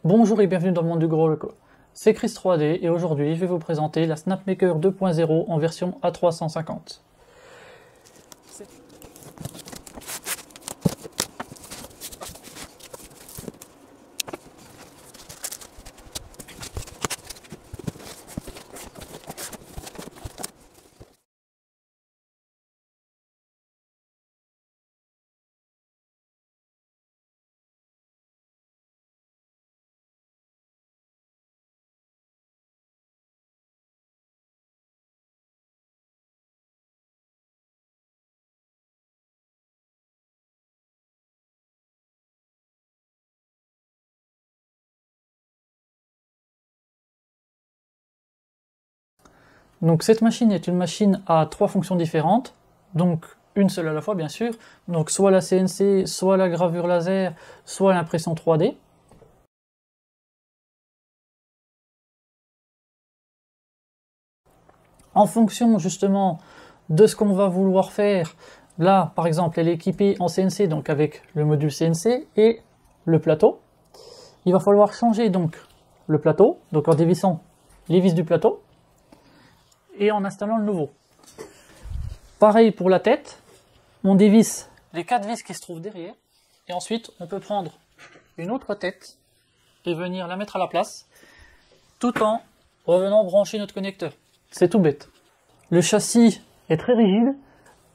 Bonjour et bienvenue dans le monde du gros loco. C'est Chris 3D et aujourd'hui je vais vous présenter la Snapmaker 2.0 en version A350. Donc cette machine est une machine à trois fonctions différentes, donc une seule à la fois bien sûr, donc soit la CNC, soit la gravure laser, soit l'impression 3D. En fonction justement de ce qu'on va vouloir faire, là par exemple elle est équipée en CNC, donc avec le module CNC et le plateau. Il va falloir changer donc le plateau, donc en dévissant les vis du plateau, et en installant le nouveau. Pareil pour la tête, on dévisse les 4 vis qui se trouvent derrière, et ensuite on peut prendre une autre tête et venir la mettre à la place, tout en revenant brancher notre connecteur. C'est tout bête. Le châssis est très rigide,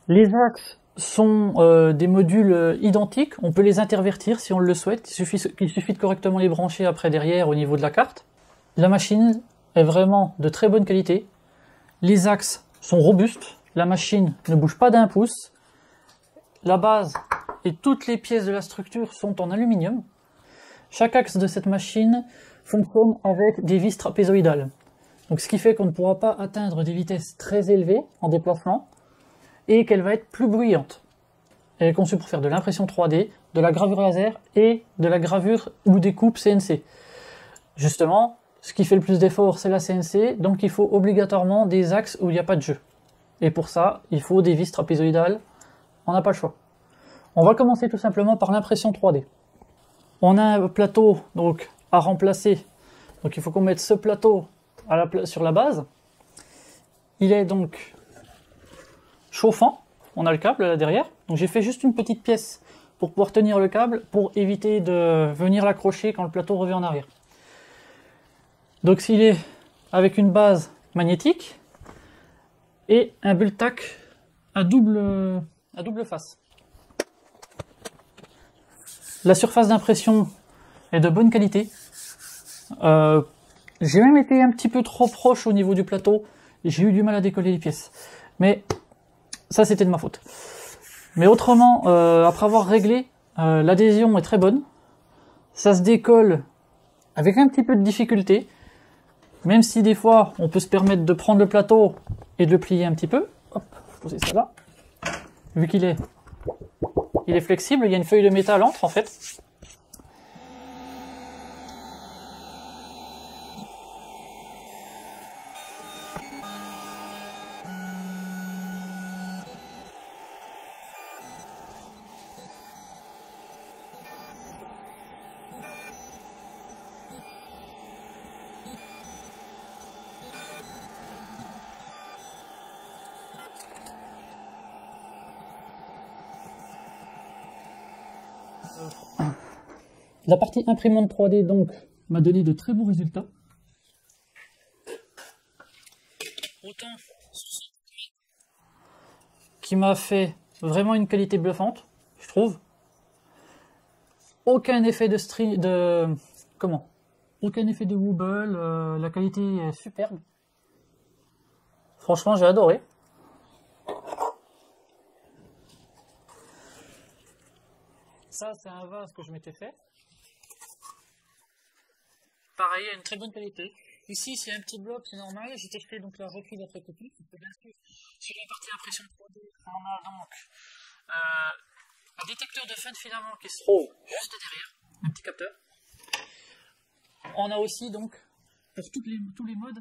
les axes sont des modules identiques, on peut les intervertir si on le souhaite, il suffit de correctement les brancher après derrière au niveau de la carte. La machine est vraiment de très bonne qualité. Les axes sont robustes, la machine ne bouge pas d'un pouce, la base et toutes les pièces de la structure sont en aluminium. Chaque axe de cette machine fonctionne avec des vis trapézoïdales. Donc ce qui fait qu'on ne pourra pas atteindre des vitesses très élevées en déplacement et qu'elle va être plus bruyante. Elle est conçue pour faire de l'impression 3D, de la gravure laser et de la gravure ou découpe CNC. Justement, ce qui fait le plus d'efforts, c'est la CNC, donc il faut obligatoirement des axes où il n'y a pas de jeu. Et pour ça, il faut des vis trapézoïdales, on n'a pas le choix. On va commencer tout simplement par l'impression 3D. On a un plateau donc à remplacer, donc il faut qu'on mette ce plateau sur la base. Il est donc chauffant, on a le câble là derrière, donc j'ai fait juste une petite pièce pour pouvoir tenir le câble, pour éviter de venir l'accrocher quand le plateau revient en arrière. Donc s'il est avec une base magnétique et un bultac à double face. La surface d'impression est de bonne qualité. J'ai même été un petit peu trop proche au niveau du plateau, j'ai eu du mal à décoller les pièces. Mais ça c'était de ma faute. Mais autrement, après avoir réglé, l'adhésion est très bonne. Ça se décolle avec un petit peu de difficulté. Même si des fois, on peut se permettre de prendre le plateau et de le plier un petit peu. Hop, je poser ça là. Vu qu'il est flexible, il y a une feuille de métal entre en fait. La partie imprimante 3D donc m'a donné de très bons résultats. Autant qui m'a fait vraiment une qualité bluffante, je trouve. Aucun effet aucun effet de wobble, la qualité est superbe. Franchement, j'ai adoré. Ça, c'est un vase que je m'étais fait. Pareil, une très bonne qualité. Ici, c'est un petit bloc, c'est normal. J'ai testé donc la reprise après copie. Bien sûr, sur la partie impression 3D, on a donc un détecteur de fin de filament qui se trouve juste derrière, un petit capteur. On a aussi donc, pour tous les modes,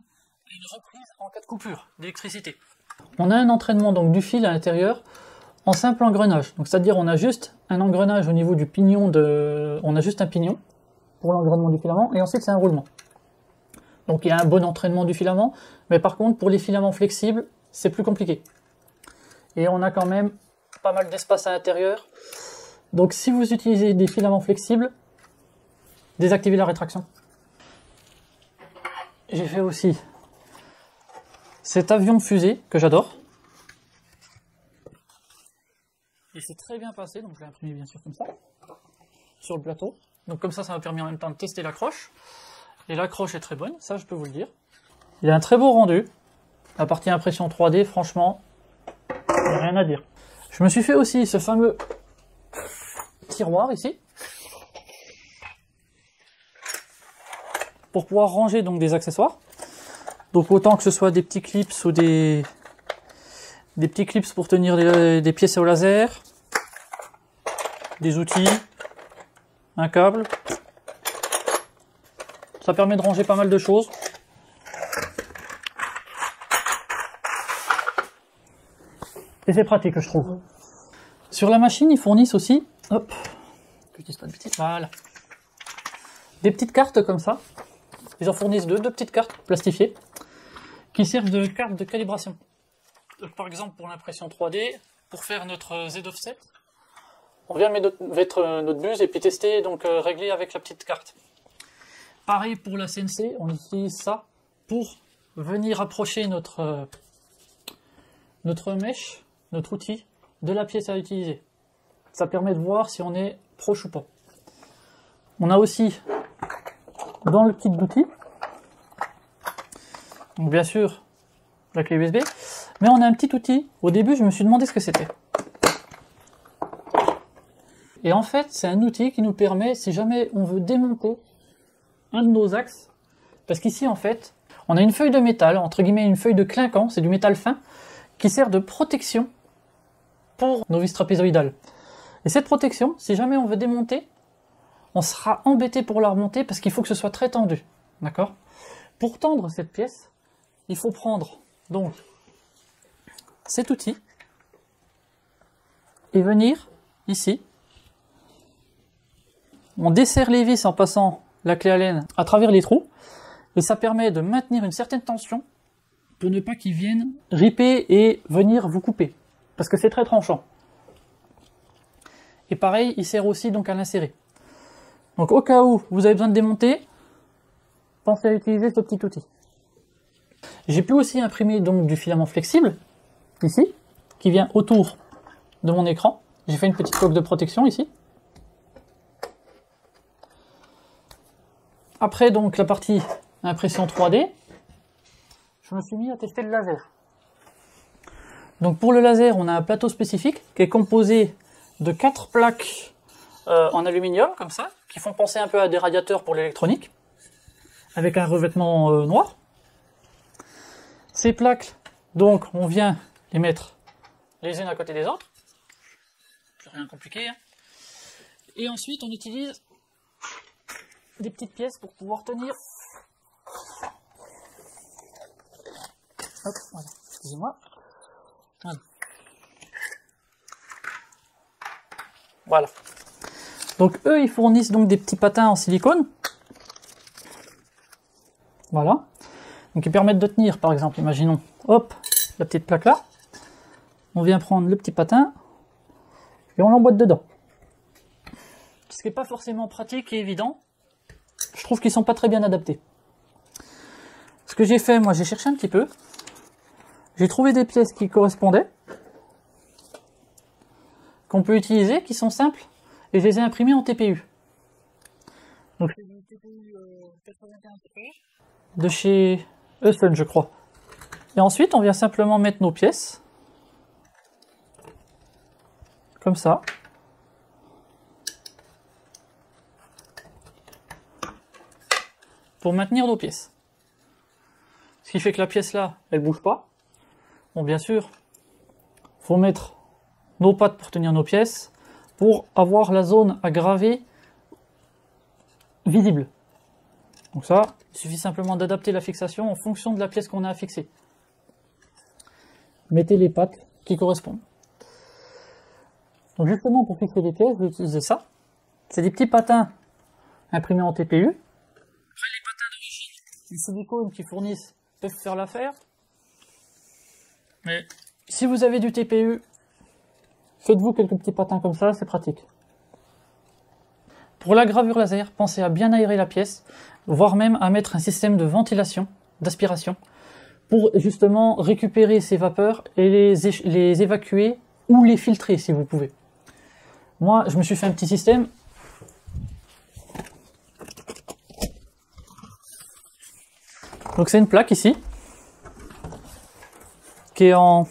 une reprise en cas de coupure d'électricité. On a un entraînement donc du fil à l'intérieur en simple engrenage. Donc c'est-à-dire on a juste un engrenage au niveau du pignon on a juste un pignon pour l'engranement du filament, et ensuite c'est un roulement. Donc il y a un bon entraînement du filament, mais par contre pour les filaments flexibles, c'est plus compliqué. Et on a quand même pas mal d'espace à l'intérieur. Donc si vous utilisez des filaments flexibles, désactivez la rétraction. J'ai fait aussi cet avion fusée que j'adore. Et c'est très bien passé, donc je l'ai imprimé bien sûr comme ça, sur le plateau. Donc comme ça m'a permis en même temps de tester l'accroche. Et l'accroche est très bonne, ça je peux vous le dire. Il a un très beau rendu. La partie impression 3D, franchement, il n'y a rien à dire. Je me suis fait aussi ce fameux tiroir ici, pour pouvoir ranger donc des accessoires. Donc autant que ce soit des petits clips ou des petits clips pour tenir des pièces au laser, des outils, un câble. Ça permet de ranger pas mal de choses. Et c'est pratique, je trouve. Sur la machine, ils fournissent aussi, hop, que je dise pas de bêtises, voilà, des petites cartes comme ça. Ils en fournissent deux petites cartes plastifiées qui servent de carte de calibration. Donc, par exemple, pour l'impression 3D, pour faire notre Z offset, on vient mettre notre buse et puis tester, donc régler avec la petite carte. Pareil pour la CNC, on utilise ça pour venir approcher notre mèche, notre outil, de la pièce à utiliser. Ça permet de voir si on est proche ou pas. On a aussi dans le kit d'outils, donc bien sûr la clé USB, mais on a un petit outil. Au début, je me suis demandé ce que c'était. Et en fait, c'est un outil qui nous permet, si jamais on veut démonter un de nos axes, parce qu'ici en fait on a une feuille de métal, entre guillemets une feuille de clinquant, c'est du métal fin qui sert de protection pour nos vis trapézoïdales. Et cette protection, si jamais on veut démonter, on sera embêté pour la remonter parce qu'il faut que ce soit très tendu, d'accord? Pour tendre cette pièce, il faut prendre donc cet outil et venir ici, on desserre les vis en passant la clé Allen à travers les trous, et ça permet de maintenir une certaine tension pour ne pas qu'ils viennent ripper et venir vous couper, parce que c'est très tranchant. Et pareil, il sert aussi donc à l'insérer. Donc au cas où vous avez besoin de démonter, pensez à utiliser ce petit outil. J'ai pu aussi imprimer donc du filament flexible, ici, qui vient autour de mon écran. J'ai fait une petite coque de protection ici. Après donc la partie impression 3D, je me suis mis à tester le laser. Donc pour le laser, on a un plateau spécifique qui est composé de 4 plaques en aluminium, comme ça, qui font penser un peu à des radiateurs pour l'électronique, avec un revêtement noir. Ces plaques, donc, on vient les mettre les unes à côté des autres. C'est rien de compliqué, hein. Et ensuite, on utilise des petites pièces pour pouvoir tenir. Hop, voilà, excusez-moi. Voilà. Donc eux, ils fournissent donc des petits patins en silicone. Voilà. Donc ils permettent de tenir, par exemple, imaginons, hop, la petite plaque là. On vient prendre le petit patin et on l'emboîte dedans. Ce qui n'est pas forcément pratique et évident. Je trouve qu'ils sont pas très bien adaptés. Ce que j'ai fait, moi, j'ai cherché un petit peu. J'ai trouvé des pièces qui correspondaient, qu'on peut utiliser, qui sont simples, et je les ai imprimées en TPU. Donc, c'est du TPU 95 de chez Husson, je crois. Et ensuite, on vient simplement mettre nos pièces, comme ça. Pour maintenir nos pièces. Ce qui fait que la pièce là, elle bouge pas. Bon, bien sûr, faut mettre nos pattes pour tenir nos pièces, pour avoir la zone à graver visible. Donc ça, il suffit simplement d'adapter la fixation en fonction de la pièce qu'on a à fixer. Mettez les pattes qui correspondent. Donc justement, pour fixer les pièces, je vais utiliser ça. C'est des petits patins imprimé en TPU. Après, les patins d'origine, les silicones qui fournissent peuvent faire l'affaire. Mais si vous avez du TPU, faites-vous quelques petits patins comme ça, c'est pratique. Pour la gravure laser, pensez à bien aérer la pièce, voire même à mettre un système de ventilation, d'aspiration, pour justement récupérer ces vapeurs et les évacuer ou les filtrer si vous pouvez. Moi, je me suis fait un petit système. Donc c'est une plaque ici, qui est en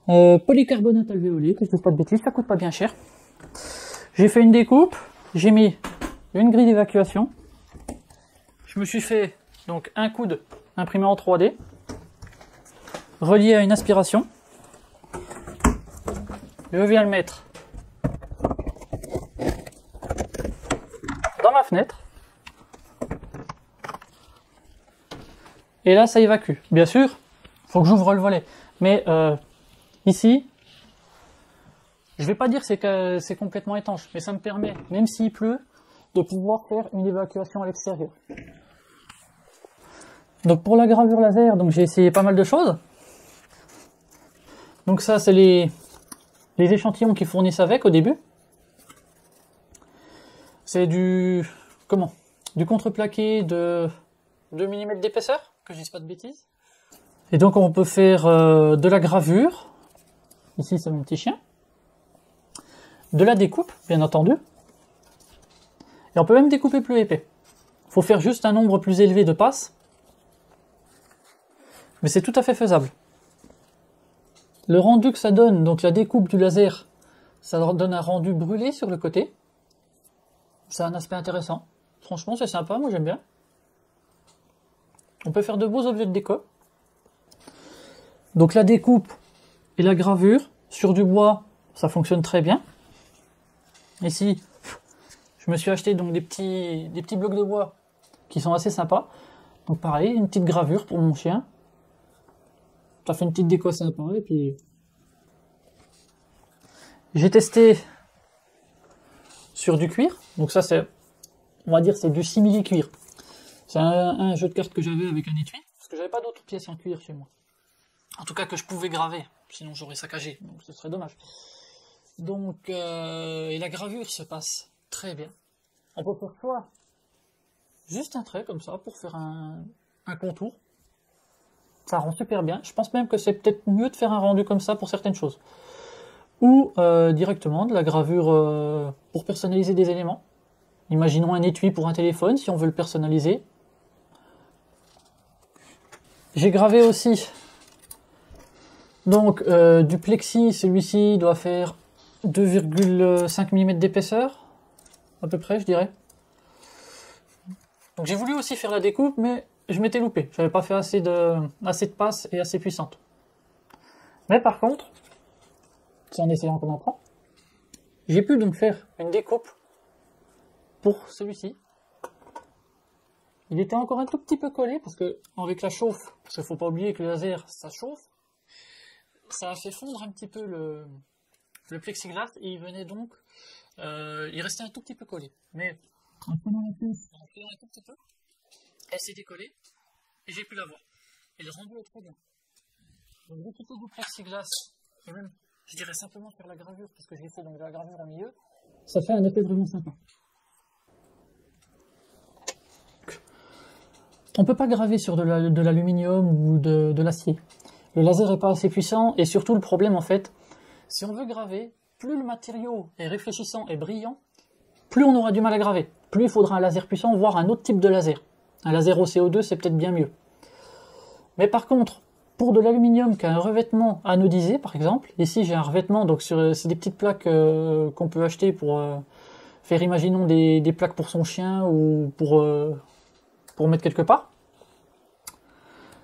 polycarbonate alvéolé, que je ne dis pas de bêtises, ça coûte pas bien cher. J'ai fait une découpe, j'ai mis une grille d'évacuation. Je me suis fait donc un coude imprimé en 3D, relié à une aspiration. Je viens le mettre dans ma fenêtre. Et là, ça évacue. Bien sûr, faut que j'ouvre le volet. Mais ici, je vais pas dire que c'est complètement étanche, mais ça me permet, même s'il pleut, de pouvoir faire une évacuation à l'extérieur. Donc pour la gravure laser, donc j'ai essayé pas mal de choses. Donc ça, c'est les échantillons qu'ils fournissent avec au début. C'est du contreplaqué de 2 mm d'épaisseur, que je dise pas de bêtises. Et donc on peut faire de la gravure. Ici c'est mon petit chien. De la découpe, bien entendu. Et on peut même découper plus épais. Il faut faire juste un nombre plus élevé de passes. Mais c'est tout à fait faisable. Le rendu que ça donne, donc la découpe du laser, ça donne un rendu brûlé sur le côté. C'est un aspect intéressant. Franchement, c'est sympa, moi j'aime bien. On peut faire de beaux objets de déco. Donc la découpe et la gravure sur du bois, ça fonctionne très bien. Ici, je me suis acheté donc des petits blocs de bois qui sont assez sympas. Donc pareil, une petite gravure pour mon chien. Ça fait une petite déco sympa. Et puis j'ai testé sur du cuir. Donc ça c'est, on va dire, c'est du simili cuir. C'est un jeu de cartes que j'avais avec un étui, parce que j'avais pas d'autres pièces en cuir chez moi. En tout cas que je pouvais graver, sinon j'aurais saccagé, donc ce serait dommage. Donc et la gravure se passe très bien. On peut faire soit juste un trait comme ça pour faire un contour. Ça rend super bien. Je pense même que c'est peut-être mieux de faire un rendu comme ça pour certaines choses. Ou directement de la gravure pour personnaliser des éléments. Imaginons un étui pour un téléphone, si on veut le personnaliser. J'ai gravé aussi donc du plexi, celui-ci doit faire 2,5 mm d'épaisseur, à peu près je dirais. Donc j'ai voulu aussi faire la découpe, mais je m'étais loupé. J'avais pas fait assez de passes et assez puissantes. Mais par contre, c'est en essayant qu'on apprend, j'ai pu donc faire une découpe pour celui-ci. Il était encore un tout petit peu collé parce que avec la chauffe, parce qu'il faut pas oublier que le laser ça chauffe, ça a fait fondre un petit peu le plexiglas et il venait donc, il restait un tout petit peu collé. Mais en prenant la pièce, en pliant un tout petit peu, elle s'est décollée et j'ai pu la voir. Et le rendu est très bien. Donc découper du plexiglas et même, je dirais simplement faire la gravure parce que j'ai fait donc de la gravure au milieu, ça fait un effet vraiment sympa. On peut pas graver sur de l'aluminium ou de l'acier. Le laser est pas assez puissant et surtout le problème en fait, si on veut graver, plus le matériau est réfléchissant et brillant, plus on aura du mal à graver. Plus il faudra un laser puissant, voire un autre type de laser. Un laser au CO2 c'est peut-être bien mieux. Mais par contre, pour de l'aluminium qui a un revêtement anodisé par exemple, ici j'ai un revêtement, donc c'est des petites plaques qu'on peut acheter pour faire, imaginons, des plaques pour son chien ou pour mettre quelque part.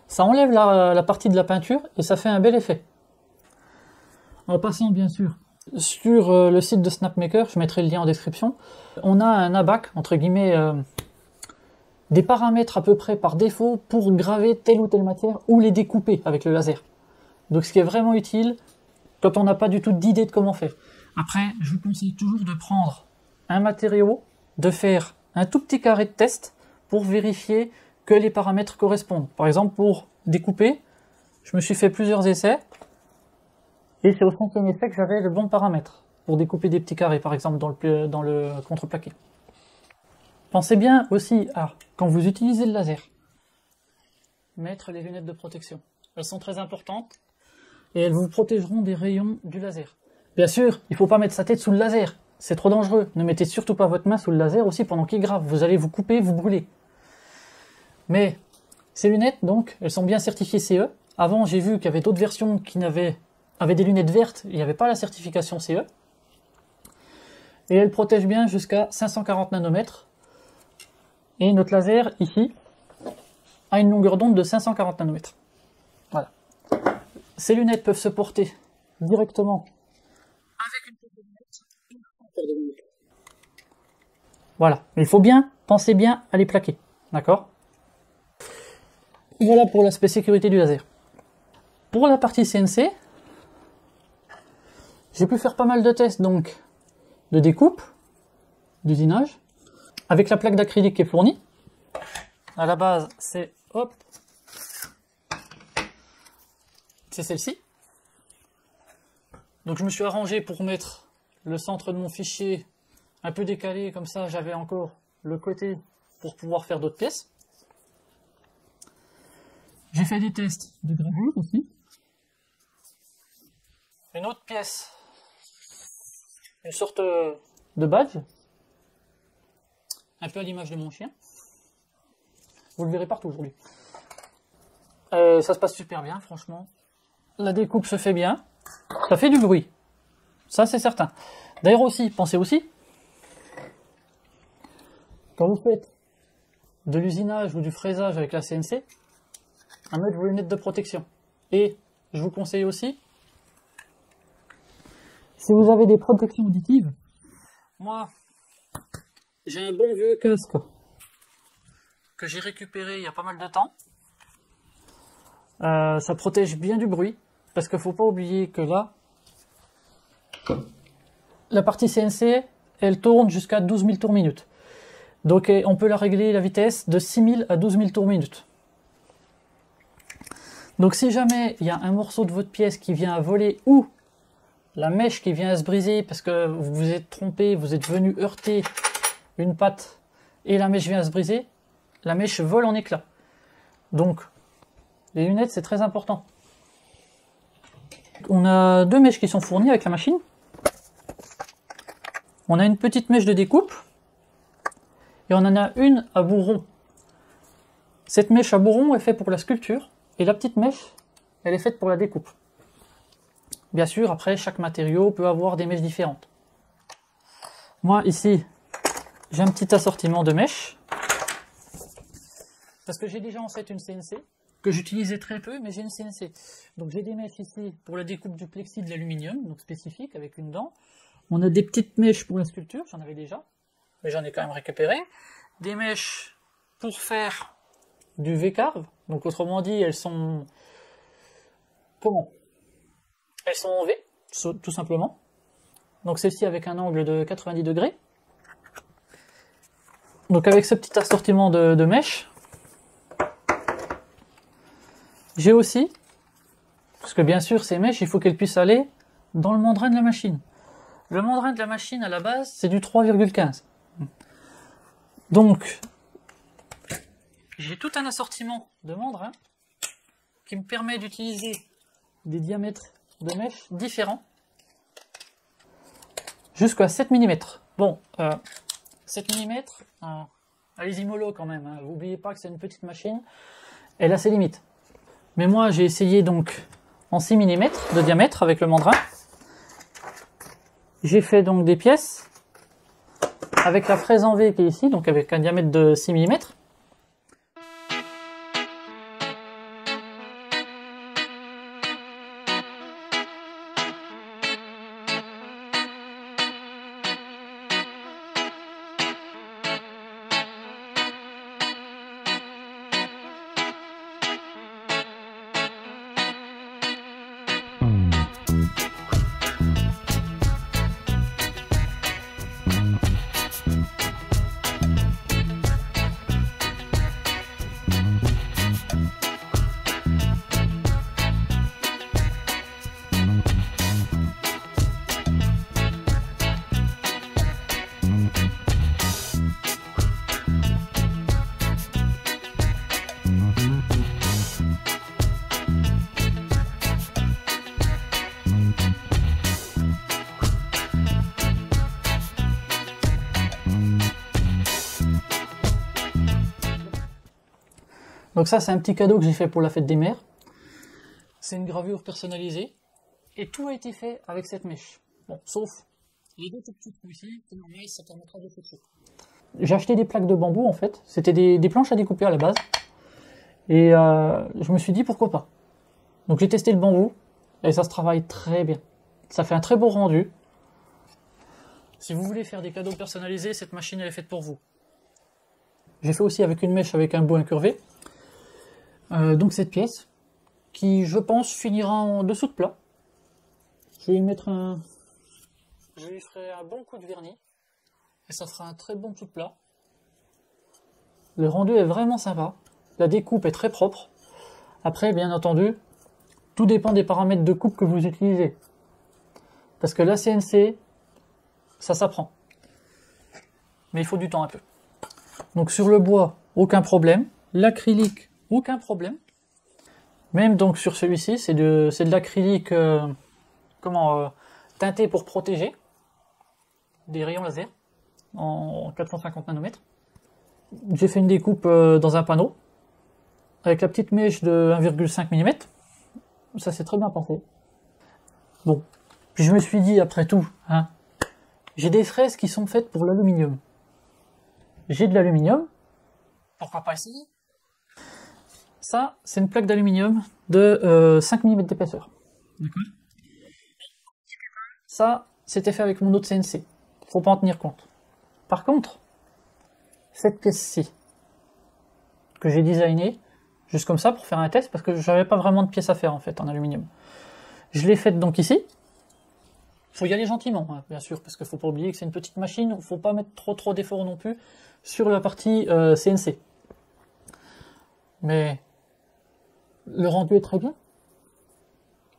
Ça enlève la partie de la peinture et ça fait un bel effet. En passant bien sûr sur le site de Snapmaker, je mettrai le lien en description, on a un abac, entre guillemets, des paramètres à peu près par défaut pour graver telle ou telle matière ou les découper avec le laser. Donc ce qui est vraiment utile quand on n'a pas du tout d'idée de comment faire. Après, je vous conseille toujours de prendre un matériau, de faire un tout petit carré de test pour vérifier que les paramètres correspondent. Par exemple, pour découper, je me suis fait plusieurs essais, et c'est au 5e essai que j'avais le bon paramètre pour découper des petits carrés, par exemple, dans le contreplaqué. Pensez bien aussi à, quand vous utilisez le laser, mettre les lunettes de protection. Elles sont très importantes, et elles vous protégeront des rayons du laser. Bien sûr, il ne faut pas mettre sa tête sous le laser, c'est trop dangereux. Ne mettez surtout pas votre main sous le laser aussi pendant qu'il grave, vous allez vous couper, vous brûler. Mais ces lunettes, donc, elles sont bien certifiées CE. Avant, j'ai vu qu'il y avait d'autres versions qui avaient des lunettes vertes, il n'y avait pas la certification CE. Et elles protègent bien jusqu'à 540 nanomètres. Et notre laser, ici, a une longueur d'onde de 540 nanomètres. Voilà. Ces lunettes peuvent se porter directement avec une paire de lunettes. Voilà. Il faut bien, pensez bien à les plaquer. D'accord? Voilà pour l'aspect sécurité du laser. Pour la partie CNC, j'ai pu faire pas mal de tests donc de découpe, d'usinage, avec la plaque d'acrylique qui est fournie. À la base, c'est hop, c'est celle-ci. Donc je me suis arrangé pour mettre le centre de mon fichier un peu décalé, comme ça j'avais encore le côté pour pouvoir faire d'autres pièces. J'ai fait des tests de gravure aussi. Une autre pièce, une sorte de badge, un peu à l'image de mon chien. Vous le verrez partout aujourd'hui. Ça se passe super bien, franchement. La découpe se fait bien. Ça fait du bruit. Ça, c'est certain. D'ailleurs aussi, pensez aussi, quand vous faites de l'usinage ou du fraisage avec la CNC, à mettre vos lunettes de protection. Et je vous conseille aussi, si vous avez des protections auditives, moi, j'ai un bon vieux casque que j'ai récupéré il y a pas mal de temps. Ça protège bien du bruit, parce qu'il ne faut pas oublier que là, la partie CNC, elle tourne jusqu'à 12 000 tours minute. Donc on peut la régler la vitesse de 6 000 à 12 000 tours minute. Donc si jamais il y a un morceau de votre pièce qui vient à voler ou la mèche qui vient à se briser parce que vous vous êtes trompé, vous êtes venu heurter une patte et la mèche vient à se briser, la mèche vole en éclats. Donc les lunettes c'est très important. On a deux mèches qui sont fournies avec la machine. On a une petite mèche de découpe et on en a une à bout rond. Cette mèche à bout rond est faite pour la sculpture et la petite mèche, elle est faite pour la découpe. Bien sûr, après, chaque matériau peut avoir des mèches différentes. Moi, ici, j'ai un petit assortiment de mèches. Parce que j'ai déjà en fait une CNC, que j'utilisais très peu, mais j'ai une CNC. Donc j'ai des mèches ici pour la découpe du plexi de l'aluminium, donc spécifique, avec une dent. On a des petites mèches pour la sculpture, j'en avais déjà, mais j'en ai quand même récupéré. Des mèches pour faire du V-carve, donc autrement dit, elles sont... Comment ? Elles sont en V, tout simplement. Donc celle-ci avec un angle de 90 degrés. Donc avec ce petit assortiment de mèches, j'ai aussi, parce que bien sûr ces mèches, il faut qu'elles puissent aller dans le mandrin de la machine. Le mandrin de la machine à la base, c'est du 3,15. Donc, j'ai tout un assortiment de mandrins qui me permet d'utiliser des diamètres de mèches différents jusqu'à 7 mm. Bon, 7 mm, allez-y mollo quand même, hein. Vous n'oubliez pas que c'est une petite machine, elle a ses limites. Mais moi j'ai essayé donc en 6 mm de diamètre avec le mandrin. J'ai fait donc des pièces avec la fraise en V qui est ici, donc avec un diamètre de 6 mm. Donc ça, c'est un petit cadeau que j'ai fait pour la fête des mères. C'est une gravure personnalisée. Et tout a été fait avec cette mèche. Bon, sauf les deux tout petits trous ici, c'est normal, ça permettra de faire. J'ai acheté des plaques de bambou en fait. C'était des planches à découper à la base. Et je me suis dit pourquoi pas. Donc j'ai testé le bambou et ça se travaille très bien. Ça fait un très beau rendu. Si vous voulez faire des cadeaux personnalisés, cette machine elle est faite pour vous. J'ai fait aussi avec une mèche avec un bout incurvé. Donc cette pièce qui je pense finira en dessous de plat. Je vais lui mettre je lui ferai un bon coup de vernis et ça fera un très bon dessous de plat. Le rendu est vraiment sympa. La découpe est très propre. Après, bien entendu, tout dépend des paramètres de coupe que vous utilisez. Parce que la CNC, ça s'apprend. Mais il faut du temps un peu. Donc sur le bois, aucun problème. L'acrylique, aucun problème. Même donc sur celui-ci, c'est de l'acrylique teinté pour protéger des rayons laser en 450 nanomètres. J'ai fait une découpe dans un panneau avec la petite mèche de 1,5 mm. Ça s'est très bien passé. Bon, puis je me suis dit après tout, hein, j'ai des fraises qui sont faites pour l'aluminium. J'ai de l'aluminium, pourquoi pas essayer? Ça, c'est une plaque d'aluminium de 5 mm d'épaisseur. D'accord. Ça, c'était fait avec mon autre CNC. Faut pas en tenir compte. Par contre, cette pièce-ci, que j'ai designée, juste comme ça, pour faire un test, parce que j'avais pas vraiment de pièces à faire, en fait, en aluminium. Je l'ai faite donc ici. Faut y aller gentiment, hein, bien sûr, parce qu'il faut pas oublier que c'est une petite machine, faut pas mettre trop d'efforts non plus sur la partie CNC. Mais le rendu est très bien.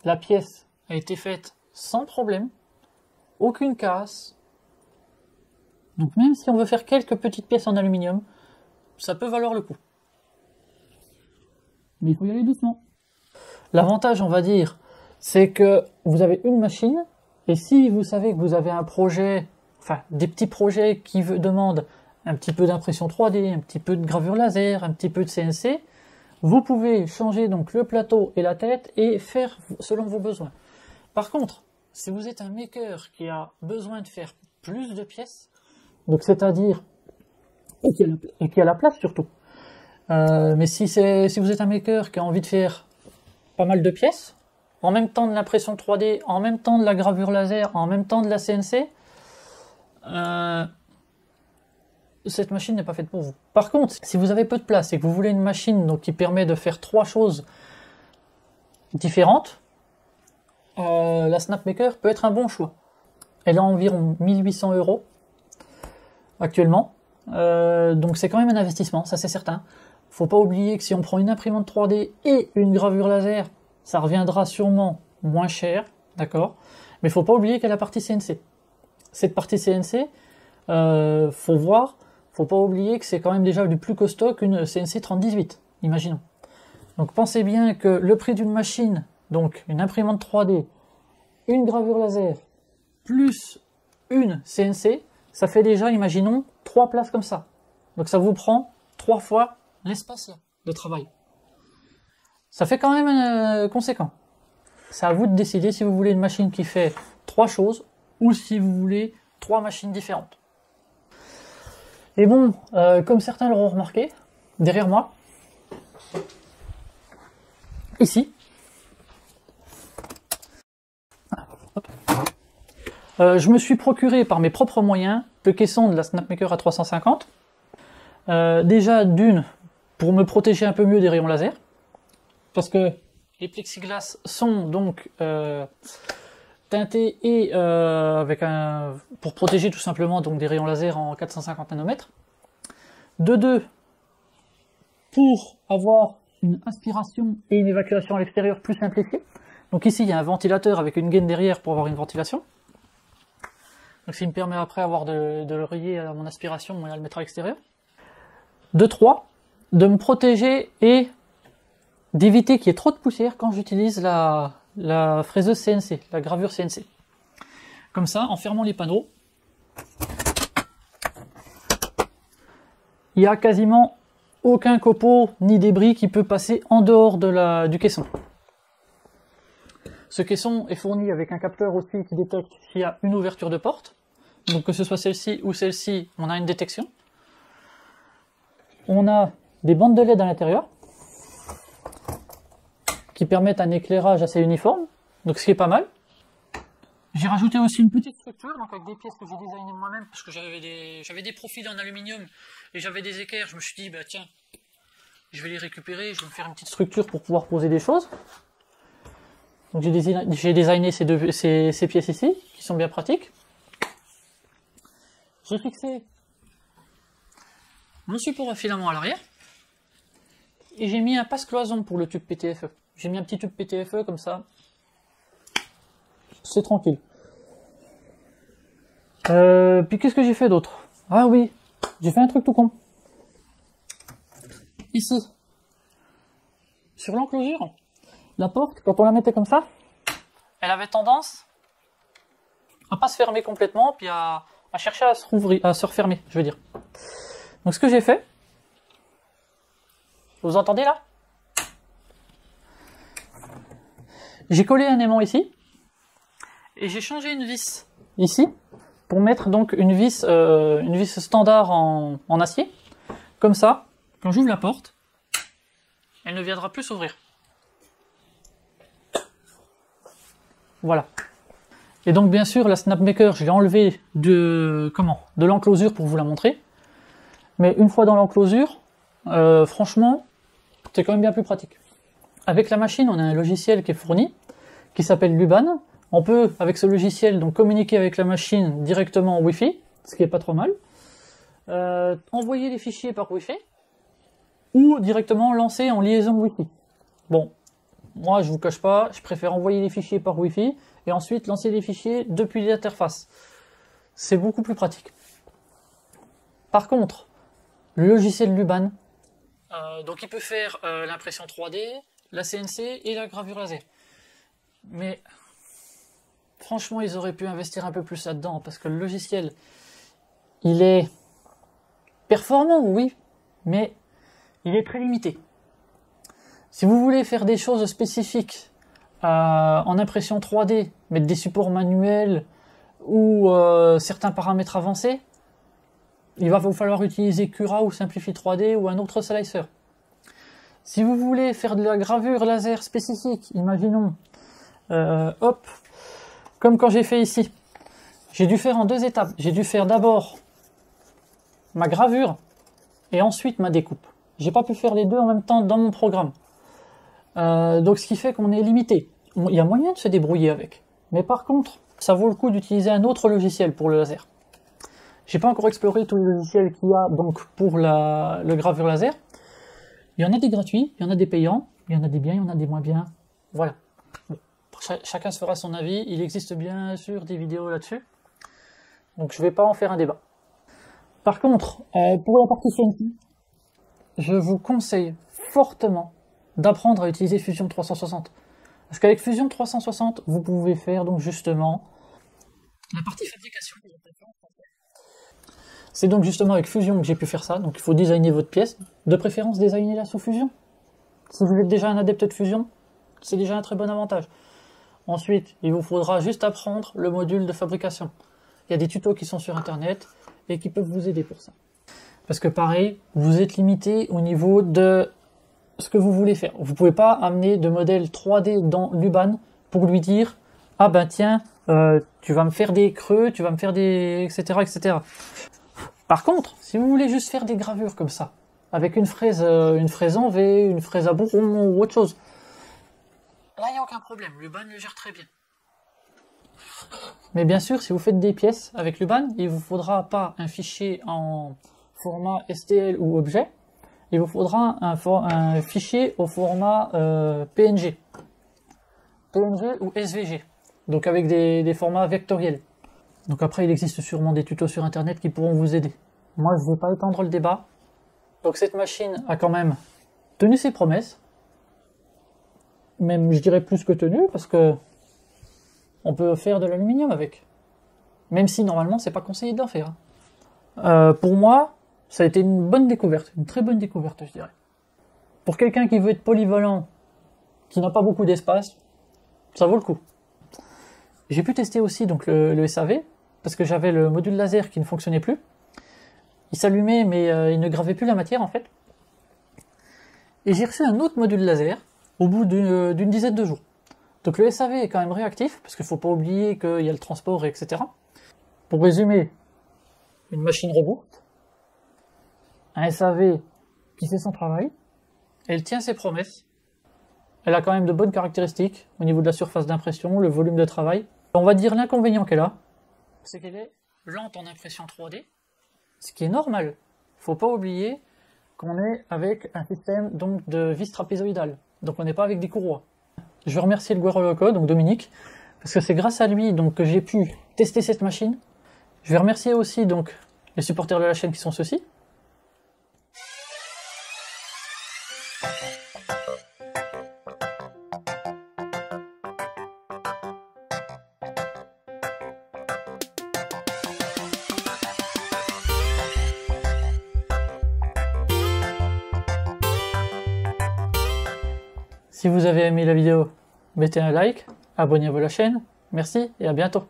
La pièce a été faite sans problème, aucune casse. Donc même si on veut faire quelques petites pièces en aluminium, ça peut valoir le coup. Mais il faut y aller doucement. L'avantage, on va dire, c'est que vous avez une machine, et si vous savez que vous avez un projet, enfin des petits projets qui demandent un petit peu d'impression 3D, un petit peu de gravure laser, un petit peu de CNC, vous pouvez changer donc le plateau et la tête et faire selon vos besoins. Par contre, si vous êtes un maker qui a besoin de faire plus de pièces, donc c'est-à-dire et qui a la place surtout. Mais si vous êtes un maker qui a envie de faire pas mal de pièces, en même temps de l'impression 3D, en même temps de la gravure laser, en même temps de la CNC, cette machine n'est pas faite pour vous. Par contre, si vous avez peu de place et que vous voulez une machine donc, qui permet de faire 3 choses différentes, la Snapmaker peut être un bon choix. Elle a environ 1800 € actuellement, donc c'est quand même un investissement, ça c'est certain. Faut pas oublier que si on prend une imprimante 3D et une gravure laser, ça reviendra sûrement moins cher, d'accord. Mais faut pas oublier qu'il y a la partie CNC. Cette partie CNC, faut pas oublier que c'est quand même déjà du plus costaud qu'une CNC 3018, imaginons. Donc pensez bien que le prix d'une machine, donc une imprimante 3D, une gravure laser, plus une CNC, ça fait déjà, imaginons, 3 places comme ça. Donc ça vous prend 3 fois l'espace de travail. Ça fait quand même conséquent. C'est à vous de décider si vous voulez une machine qui fait 3 choses ou si vous voulez 3 machines différentes. Et bon, comme certains l'auront remarqué, derrière moi, ici, je me suis procuré par mes propres moyens le caisson de la Snapmaker A350. Déjà d'une, pour me protéger un peu mieux des rayons laser, parce que les plexiglas sont donc teintés et pour protéger tout simplement donc des rayons laser en 450 nanomètres. De deux, pour avoir une aspiration et une évacuation à l'extérieur plus simplifiée. Donc ici il y a un ventilateur avec une gaine derrière pour avoir une ventilation. Donc ça me permet après de le rayer à mon aspiration et à le mettre à l'extérieur. De 3, de me protéger et d'éviter qu'il y ait trop de poussière quand j'utilise la fraiseuse CNC, la gravure CNC. Comme ça, en fermant les panneaux, il y a quasiment aucun copeau ni débris qui peut passer en dehors du caisson. Ce caisson est fourni avec un capteur aussi qui détecte s'il y a une ouverture de porte. Donc que ce soit celle-ci ou celle-ci, on a une détection. On a des bandes de LED à l'intérieur qui permettent un éclairage assez uniforme, donc ce qui est pas mal. J'ai rajouté aussi une petite structure, donc avec des pièces que j'ai designées moi-même, parce que j'avais des profils en aluminium et j'avais des équerres. Je me suis dit, bah tiens, je vais les récupérer, je vais me faire une petite structure pour pouvoir poser des choses. Donc j'ai designé ces pièces ici, qui sont bien pratiques. J'ai fixé mon support à filament à l'arrière, et j'ai mis un passe-cloison pour le tube PTFE. J'ai mis un petit tube PTFE comme ça. C'est tranquille. Puis qu'est-ce que j'ai fait d'autre? Ah oui, j'ai fait un truc tout con. Ici, sur l'enclosure, la porte, quand on la mettait comme ça, elle avait tendance à pas se fermer complètement, puis à chercher à se rouvrir, à se refermer, je veux dire. Donc ce que j'ai fait, vous entendez là? J'ai collé un aimant ici, et j'ai changé une vis ici, pour mettre donc une vis standard en acier. Comme ça, quand j'ouvre la porte, elle ne viendra plus s'ouvrir. Voilà. Et donc bien sûr, la Snapmaker, je l'ai enlevée de l'enclosure pour vous la montrer. Mais une fois dans l'enclosure, franchement, c'est quand même bien plus pratique. Avec la machine, on a un logiciel qui est fourni, qui s'appelle Luban. On peut, avec ce logiciel, donc communiquer avec la machine directement en Wi-Fi, ce qui est pas trop mal. Envoyer les fichiers par Wi-Fi, ou directement lancer en liaison Wi-Fi. Bon, moi je vous cache pas, je préfère envoyer les fichiers par Wi-Fi, et ensuite lancer les fichiers depuis l'interface. C'est beaucoup plus pratique. Par contre, le logiciel Luban, donc il peut faire l'impression 3D, la CNC et la gravure laser. Mais franchement, ils auraient pu investir un peu plus là-dedans, parce que le logiciel, il est performant, oui, mais il est très limité. Si vous voulez faire des choses spécifiques en impression 3D, mettre des supports manuels ou certains paramètres avancés, il va vous falloir utiliser Cura ou Simplify 3D ou un autre slicer. Si vous voulez faire de la gravure laser spécifique, imaginons, hop, comme quand j'ai fait ici, j'ai dû faire en 2 étapes. J'ai dû faire d'abord ma gravure et ensuite ma découpe. J'ai pas pu faire les deux en même temps dans mon programme. Donc ce qui fait qu'on est limité. Il y a moyen de se débrouiller avec. Mais par contre, ça vaut le coup d'utiliser un autre logiciel pour le laser. J'ai pas encore exploré tous les logiciels qu'il y a donc pour le gravure laser. Il y en a des gratuits, il y en a des payants, il y en a des biens, il y en a des moins bien. Voilà. Bon. Chacun se fera son avis. Il existe bien sûr des vidéos là-dessus. Donc je vais pas en faire un débat. Par contre, pour la partie CNC, je vous conseille fortement d'apprendre à utiliser Fusion 360. Parce qu'avec Fusion 360, vous pouvez faire donc justement la partie fabrication. C'est donc justement avec Fusion que j'ai pu faire ça. Donc il faut designer votre pièce. De préférence, designez-la sous Fusion. Si vous êtes déjà un adepte de Fusion, c'est déjà un très bon avantage. Ensuite, il vous faudra juste apprendre le module de fabrication. Il y a des tutos qui sont sur internet et qui peuvent vous aider pour ça. Parce que pareil, vous êtes limité au niveau de ce que vous voulez faire. Vous pouvez pas amener de modèle 3D dans Luban pour lui dire « Ah ben tiens, tu vas me faire des creux, tu vas me faire des... etc. etc. » Par contre, si vous voulez juste faire des gravures comme ça, avec une fraise en V, une fraise à bourron ou autre chose, là il n'y a aucun problème, Luban le gère très bien. Mais bien sûr, si vous faites des pièces avec Luban, il vous faudra pas un fichier en format STL ou objet, il vous faudra un fichier au format PNG ou SVG, donc avec des formats vectoriels. Donc après, il existe sûrement des tutos sur internet qui pourront vous aider. Moi, je ne vais pas étendre le débat. Donc cette machine a quand même tenu ses promesses, même je dirais plus que tenu, parce que on peut faire de l'aluminium avec. Même si normalement, c'est pas conseillé d'en faire. Pour moi, ça a été une bonne découverte, une très bonne découverte, je dirais. Pour quelqu'un qui veut être polyvalent, qui n'a pas beaucoup d'espace, ça vaut le coup. J'ai pu tester aussi donc le SAV, parce que j'avais le module laser qui ne fonctionnait plus. Il s'allumait, mais il ne gravait plus la matière, en fait. Et j'ai reçu un autre module laser au bout d'une dizaine de jours. Donc le SAV est quand même réactif, parce qu'il ne faut pas oublier qu'il y a le transport, etc. Pour résumer, une machine robot, un SAV qui fait son travail, elle tient ses promesses, elle a quand même de bonnes caractéristiques au niveau de la surface d'impression, le volume de travail. On va dire l'inconvénient qu'elle a, c'est qu'elle est lente en impression 3D, ce qui est normal. Faut pas oublier qu'on est avec un système donc de vis trapézoïdale, donc on n'est pas avec des courroies. Je veux remercier le Guerrero, donc Dominique, parce que c'est grâce à lui donc que j'ai pu tester cette machine. Je vais remercier aussi donc les supporters de la chaîne qui sont ceux-ci. Si vous avez aimé la vidéo, mettez un like, abonnez-vous à la chaîne, merci et à bientôt.